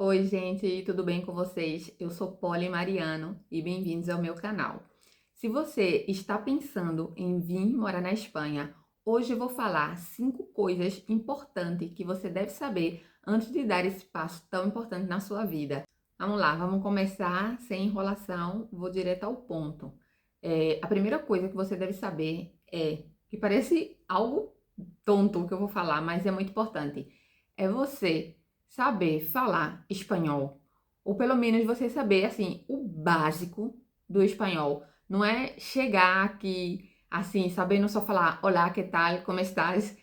Oi, gente, tudo bem com vocês? Eu sou Polly Mariano e bem-vindos ao meu canal. Se você está pensando em vir morar na Espanha, hoje eu vou falar 5 coisas importantes que você deve saber antes de dar esse passo tão importante na sua vida. Vamos lá, vamos começar sem enrolação, vou direto ao ponto. A primeira coisa que você deve saber é, que parece algo tonto o que eu vou falar, mas é muito importante, é você saber falar espanhol, ou pelo menos você saber, assim, o básico do espanhol. Não é chegar aqui, assim, sabendo só falar olá, que tal, como estás?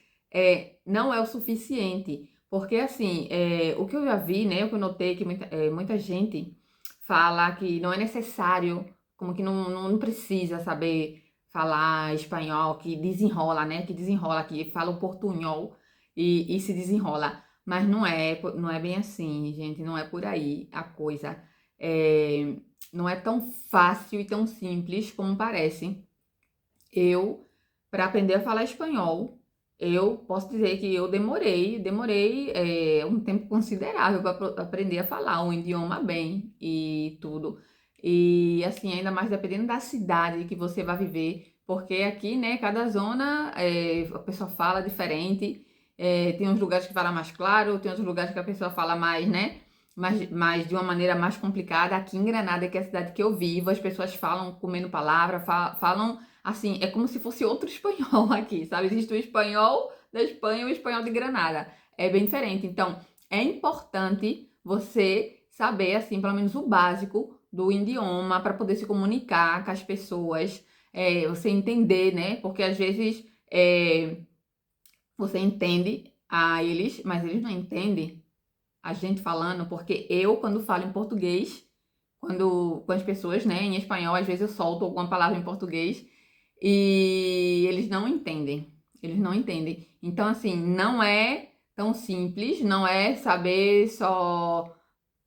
Não é o suficiente, porque, assim, o que eu já vi, né, o que eu notei que muita gente fala que não é necessário, como que não precisa saber falar espanhol, que desenrola, né, que desenrola, que fala o portunhol e se desenrola. Mas não é bem assim, gente, não é por aí a coisa. É, não é tão fácil e tão simples como parece. Eu, para aprender a falar espanhol, eu posso dizer que eu demorei um tempo considerável para aprender a falar o idioma bem e tudo. E assim, ainda mais dependendo da cidade que você vai viver, porque aqui, né, cada zona a pessoa fala diferente. Tem uns lugares que fala mais claro, tem outros lugares que a pessoa fala mais, né? Mas de uma maneira mais complicada. Aqui em Granada, que é a cidade que eu vivo, as pessoas falam comendo palavra, falam assim, é como se fosse outro espanhol aqui, sabe? Existe o espanhol da Espanha e o espanhol de Granada. É bem diferente. Então, é importante você saber, assim, pelo menos o básico do idioma para poder se comunicar com as pessoas, você entender, né? Porque às vezes você entende a eles, mas eles não entendem a gente falando, porque eu, quando falo em português, quando com as pessoas, né, em espanhol, às vezes eu solto alguma palavra em português e eles não entendem. Eles não entendem. Então, assim, não é tão simples, não é saber só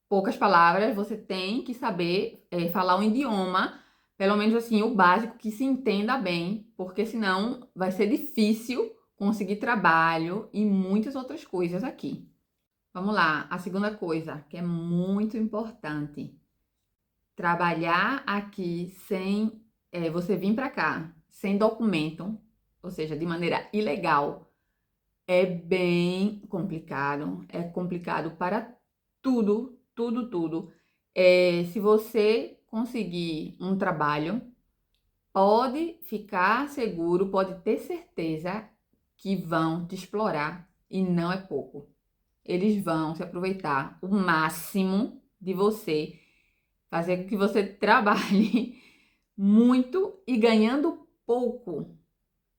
poucas palavras, você tem que saber falar um idioma, pelo menos assim, o básico, que se entenda bem, porque senão vai ser difícil conseguir trabalho e muitas outras coisas aqui. Vamos lá, a segunda coisa que é muito importante: trabalhar aqui sem você vir para cá sem documento, ou seja, de maneira ilegal, é bem complicado. É complicado para tudo, tudo, tudo. Se você conseguir um trabalho, pode ficar seguro, pode ter certeza que vão te explorar e não é pouco. Eles vão se aproveitar o máximo de você, fazer com que você trabalhe muito e ganhando pouco.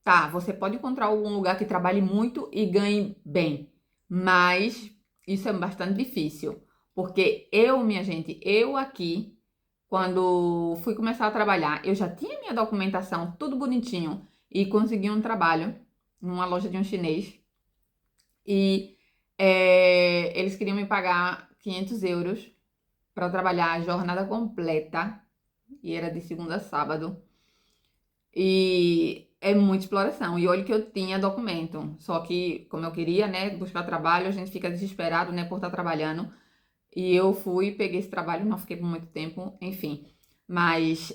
Tá, você pode encontrar algum lugar que trabalhe muito e ganhe bem, mas isso é bastante difícil, porque minha gente, eu aqui, quando fui começar a trabalhar, eu já tinha minha documentação tudo bonitinho e consegui um trabalho numa loja de um chinês e eles queriam me pagar 500 euros para trabalhar a jornada completa e era de segunda a sábado. E é muita exploração. E olha que eu tinha documento. Só que, como eu queria, né, buscar trabalho, a gente fica desesperado, né, por estar trabalhando. E eu fui, peguei esse trabalho, não fiquei por muito tempo, enfim. Mas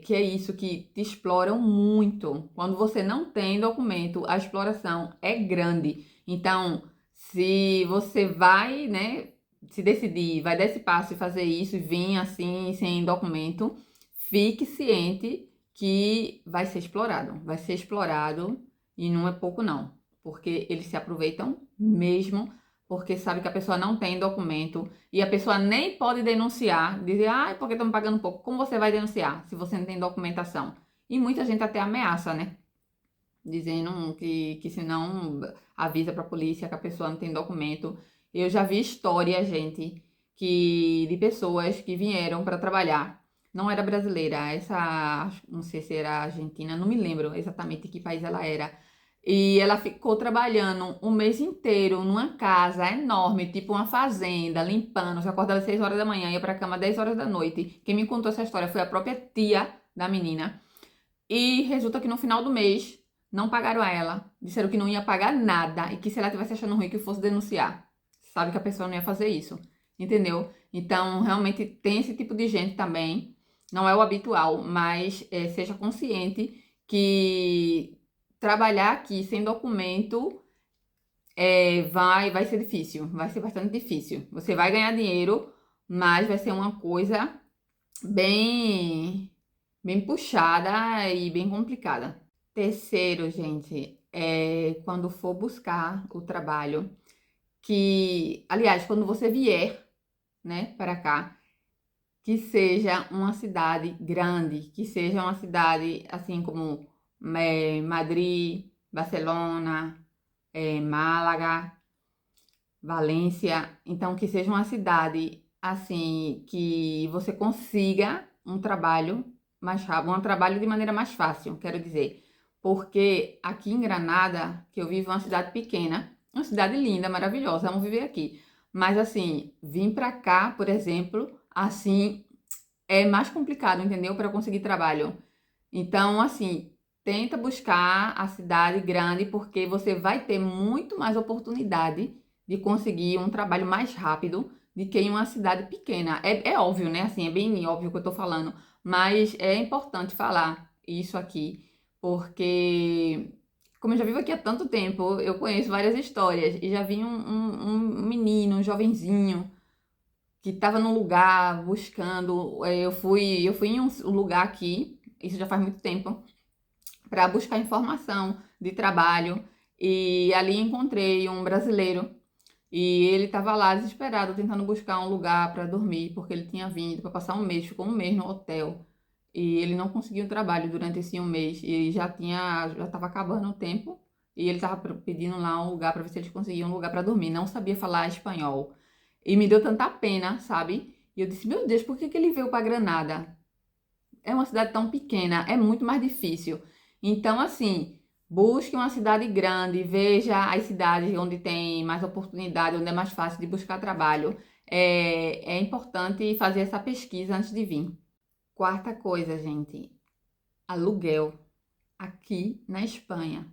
que é isso, que te exploram muito. Quando você não tem documento, a exploração é grande. Então, se você vai, né, se decidir, vai dar esse passo e fazer isso e vir assim, sem documento, fique ciente que vai ser explorado e não é pouco não, porque eles se aproveitam mesmo, porque sabe que a pessoa não tem documento e a pessoa nem pode denunciar, dizer, ah, porque estão me pagando pouco. Como você vai denunciar se você não tem documentação? E muita gente até ameaça, né? Dizendo que se não avisa para a polícia que a pessoa não tem documento. Eu já vi história, gente, de pessoas que vieram para trabalhar. Não era brasileira, essa, não sei se era argentina, não me lembro exatamente que país ela era. E ela ficou trabalhando um mês inteiro numa casa enorme, tipo uma fazenda, limpando. Você acordava às 6 horas da manhã, ia para a cama às 10 horas da noite. Quem me contou essa história foi a própria tia da menina. E resulta que no final do mês não pagaram a ela. Disseram que não ia pagar nada e que se ela tivesse achando ruim que fosse denunciar. Sabe que a pessoa não ia fazer isso. entendeu? Então, realmente tem esse tipo de gente também, não é o habitual, mas seja consciente que trabalhar aqui sem documento vai ser difícil, vai ser bastante difícil. Você vai ganhar dinheiro, mas vai ser uma coisa bem, bem puxada e bem complicada. Terceiro, gente, quando for buscar o trabalho, que, aliás, quando você vier, né, para cá, que seja uma cidade grande, que seja uma cidade assim como Madrid, Barcelona, Málaga, Valência. Então, que seja uma cidade assim que você consiga um trabalho mais rápido, um trabalho de maneira mais fácil, quero dizer. Porque aqui em Granada, que eu vivo, é uma cidade pequena, uma cidade linda, maravilhosa, vamos viver aqui. Mas assim, vir para cá, por exemplo, assim é mais complicado, entendeu? Para conseguir trabalho. Então, assim, tenta buscar a cidade grande porque você vai ter muito mais oportunidade de conseguir um trabalho mais rápido do que em uma cidade pequena. É óbvio, né? Assim, é bem óbvio o que eu tô falando, mas é importante falar isso aqui porque, como eu já vivo aqui há tanto tempo, eu conheço várias histórias e já vi um menino, um jovenzinho que estava num lugar buscando. Eu fui em um lugar aqui, isso já faz muito tempo, para buscar informação de trabalho e ali encontrei um brasileiro e ele estava lá desesperado tentando buscar um lugar para dormir porque ele tinha vindo para passar um mês, ficou um mês no hotel e ele não conseguiu trabalho durante esse um mês e já estava acabando o tempo e ele estava pedindo lá um lugar para ver se eles conseguiam um lugar para dormir, não sabia falar espanhol e me deu tanta pena, sabe? E eu disse, meu Deus, por que que ele veio para Granada? É uma cidade tão pequena, é muito mais difícil. Então, assim, busque uma cidade grande, veja as cidades onde tem mais oportunidade, onde é mais fácil de buscar trabalho. É importante fazer essa pesquisa antes de vir. Quarta coisa, gente, aluguel aqui na Espanha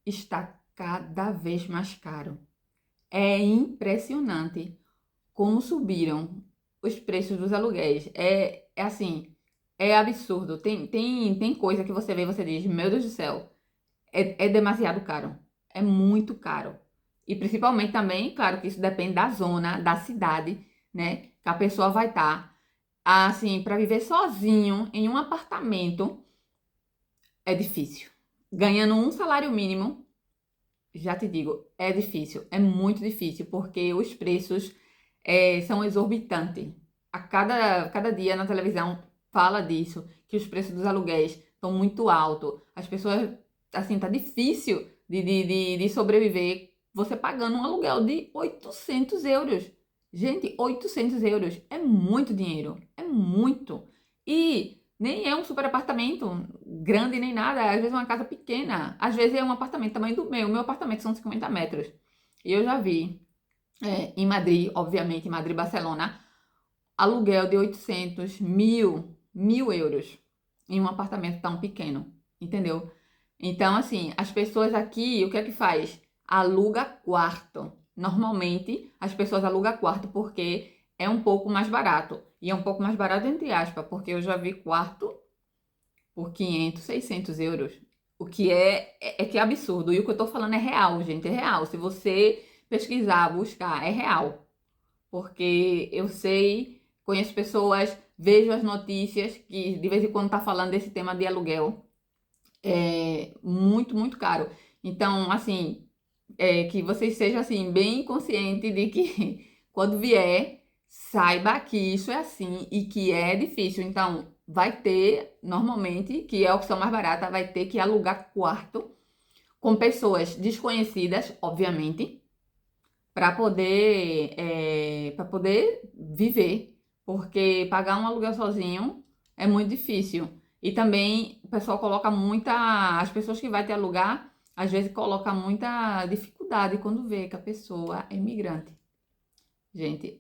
está cada vez mais caro. É impressionante como subiram os preços dos aluguéis. É assim, é absurdo. Tem coisa que você vê e você diz, meu Deus do céu, é demasiado caro. É muito caro. E principalmente também, claro que isso depende da zona, da cidade, né? Que a pessoa vai estar. Assim, para viver sozinho em um apartamento é difícil. Ganhando um salário mínimo, já te digo, é difícil, é muito difícil, porque os preços são exorbitantes. Cada dia na televisão fala disso, que os preços dos aluguéis estão muito altos. As pessoas, assim, tá difícil de sobreviver você pagando um aluguel de 800 euros. Gente, 800 euros é muito dinheiro, é muito. E nem é um super apartamento grande nem nada, às vezes é uma casa pequena, às vezes é um apartamento tamanho do meu apartamento são 50 metros. E eu já vi em Madrid, obviamente, em Madrid, Barcelona, aluguel de 800, 1.000 euros em um apartamento tão pequeno, entendeu? Então, assim, as pessoas aqui, o que é que faz? Aluga quarto. Normalmente, as pessoas alugam quarto porque é um pouco mais barato. E é um pouco mais barato, entre aspas, porque eu já vi quarto por 500, 600 euros. O que que é absurdo. E o que eu tô falando é real, gente, é real. Se você pesquisar, buscar, é real. Porque eu sei, conheço pessoas, vejo as notícias que de vez em quando tá falando desse tema de aluguel. É muito, muito caro. Então, assim, que você seja assim bem consciente de que quando vier, saiba que isso é assim e que é difícil. Então, vai ter, normalmente, que é a opção mais barata, vai ter que alugar quarto com pessoas desconhecidas, obviamente, para poder viver, porque pagar um aluguel sozinho é muito difícil. E também o pessoal coloca as pessoas que vai te alugar, às vezes coloca muita dificuldade quando vê que a pessoa é imigrante. Gente,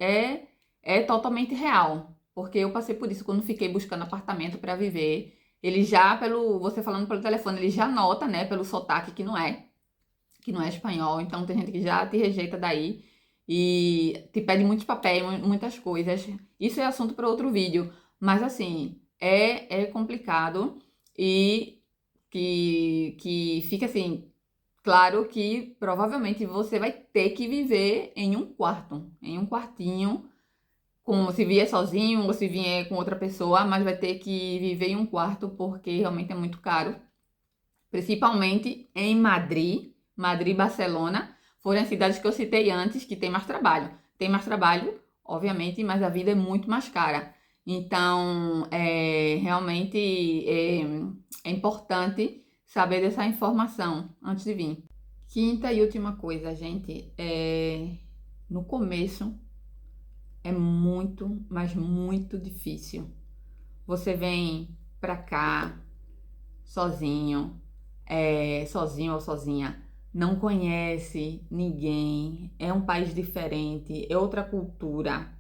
é totalmente real, porque eu passei por isso quando fiquei buscando apartamento para viver. Ele já você falando pelo telefone, ele já nota, né, pelo sotaque que não é espanhol, então tem gente que já te rejeita daí. e te pede muitos papéis, muitas coisas. Isso é assunto para outro vídeo, mas assim, é complicado e que fica assim, claro que provavelmente você vai ter que viver em um quarto, em um quartinho, como se vier sozinho ou se vier com outra pessoa, mas vai ter que viver em um quarto porque realmente é muito caro, principalmente em Madrid, Madrid e Barcelona, foram as cidades que eu citei antes que tem mais trabalho. Tem mais trabalho, obviamente, mas a vida é muito mais cara. Então, realmente é importante saber dessa informação antes de vir. Quinta e última coisa, gente, no começo é muito, mas muito difícil. Você vem pra cá sozinho, sozinho ou sozinha, não conhece ninguém, é um país diferente, é outra cultura,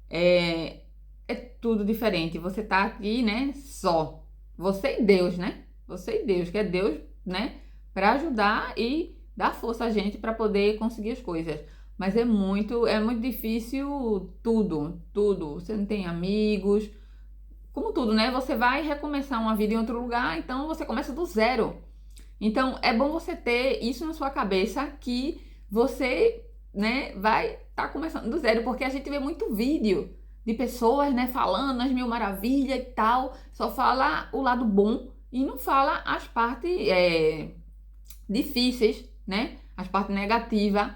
é, é tudo diferente. Você tá aqui, né, só. Você e Deus, né? Você e Deus, que é Deus, né, para ajudar e dar força a gente para poder conseguir as coisas. Mas é muito difícil tudo, tudo. Você não tem amigos, como tudo, né? Você vai recomeçar uma vida em outro lugar, então você começa do zero. Então é bom você ter isso na sua cabeça que você, né, vai estar começando do zero, porque a gente vê muito vídeo de pessoas, né, falando as mil maravilhas e tal, só fala o lado bom e não fala as partes difíceis, né? As partes negativas,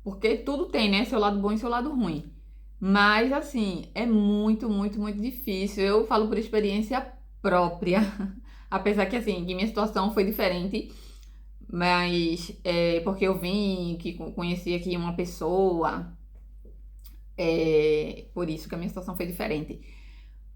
porque tudo tem, né? Seu lado bom e seu lado ruim. Mas, assim, é muito, muito, muito difícil. Eu falo por experiência própria. Apesar que, assim, que minha situação foi diferente. Mas, porque eu vim, que conheci aqui uma pessoa. Por isso que a minha situação foi diferente.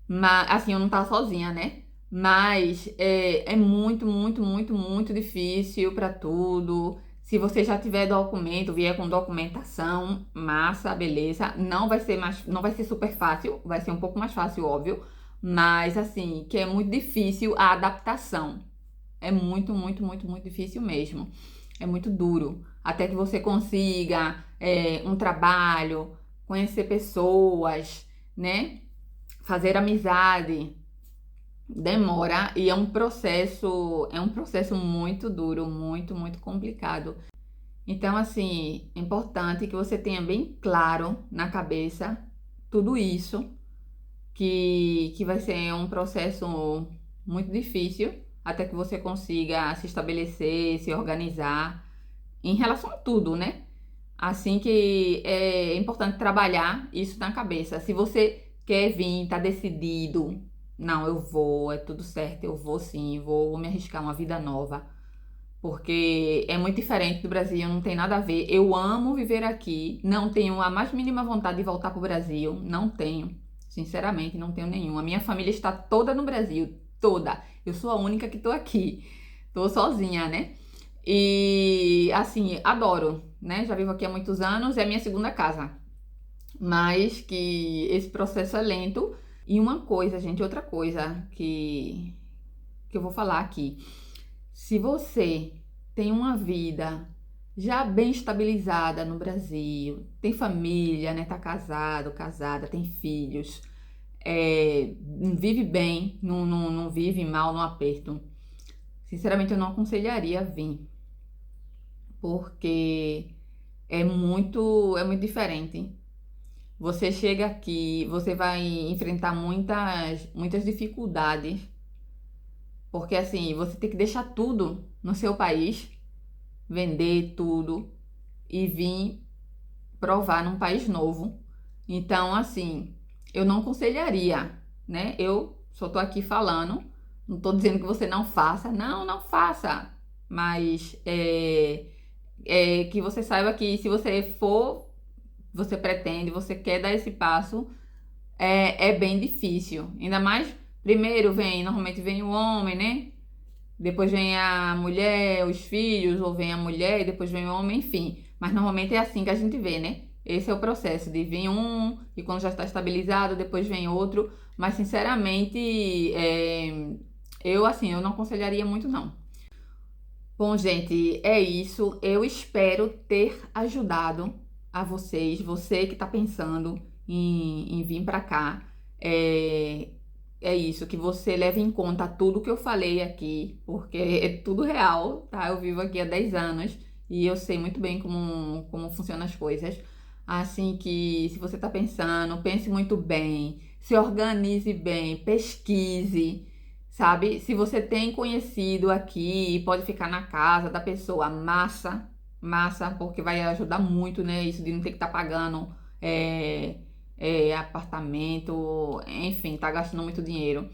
Mas, assim, eu não tava sozinha, né? Mas é muito, muito, muito, muito difícil para tudo. Se você já tiver documento, vier com documentação, massa, beleza. Não vai ser super fácil, vai ser um pouco mais fácil, óbvio. Mas assim, que é muito difícil a adaptação. É muito, muito, muito, muito difícil mesmo. É muito duro. Até que você consiga um trabalho, conhecer pessoas, né? Fazer amizade demora e é um processo muito duro, muito, muito complicado. Então, assim, é importante que você tenha bem claro na cabeça tudo isso, que vai ser um processo muito difícil até que você consiga se estabelecer, se organizar em relação a tudo, né? Assim que é importante trabalhar isso na cabeça. Se você quer vir, tá decidido, não, eu vou, é tudo certo, eu vou sim, vou me arriscar uma vida nova. Porque é muito diferente do Brasil, não tem nada a ver. Eu amo viver aqui, não tenho a mais mínima vontade de voltar pro Brasil, não tenho. Sinceramente, não tenho nenhuma. Minha família está toda no Brasil, toda. Eu sou a única que tô aqui. Tô sozinha, né? E assim, adoro, né? Já vivo aqui há muitos anos, é a minha segunda casa. Mas que esse processo é lento. E uma coisa, gente, outra coisa que eu vou falar aqui. Se você tem uma vida já bem estabilizada no Brasil, tem família, né? Tá casado, casada, tem filhos, vive bem, não vive mal, no aperto. Sinceramente, eu não aconselharia vir, porque é muito diferente. Você chega aqui, você vai enfrentar muitas dificuldades, porque assim, você tem que deixar tudo no seu país, vender tudo e vir provar num país novo. Então, assim, eu não aconselharia, né? Eu só tô aqui falando, não tô dizendo que você não faça, não, não faça, mas que você saiba que se você for, você pretende, você quer dar esse passo, é bem difícil. Ainda mais, primeiro normalmente vem o homem, né? Depois vem a mulher, os filhos, ou vem a mulher e depois vem o homem, enfim. Mas normalmente é assim que a gente vê, né? Esse é o processo de vir um e quando já está estabilizado, depois vem outro. Mas sinceramente, eu não aconselharia muito não. Bom, gente, é isso. Eu espero ter ajudado a vocês, você que tá pensando em vir para cá, é, é isso, que você leve em conta tudo que eu falei aqui, porque é tudo real, tá? Eu vivo aqui há 10 anos e eu sei muito bem como funcionam as coisas. Assim que, se você tá pensando, pense muito bem, se organize bem, pesquise, sabe? Se você tem conhecido aqui e pode ficar na casa da pessoa, massa, porque vai ajudar muito, né? Isso de não ter que estar pagando. Apartamento, enfim, tá gastando muito dinheiro.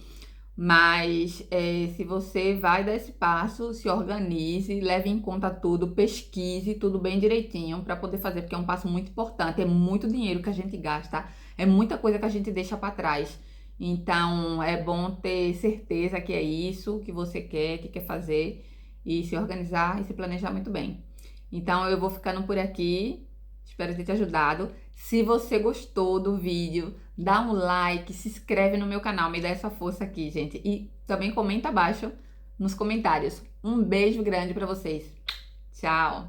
Mas se você vai dar esse passo, se organize, leve em conta tudo, pesquise tudo bem direitinho para poder fazer, porque é um passo muito importante, é muito dinheiro que a gente gasta, é muita coisa que a gente deixa para trás. Então é bom ter certeza que é isso que você quer, que quer fazer e se organizar e se planejar muito bem. Então eu vou ficando por aqui. Espero ter te ajudado. Se você gostou do vídeo, dá um like, se inscreve no meu canal, me dá essa força aqui, gente. E também comenta abaixo nos comentários. Um beijo grande pra vocês. Tchau!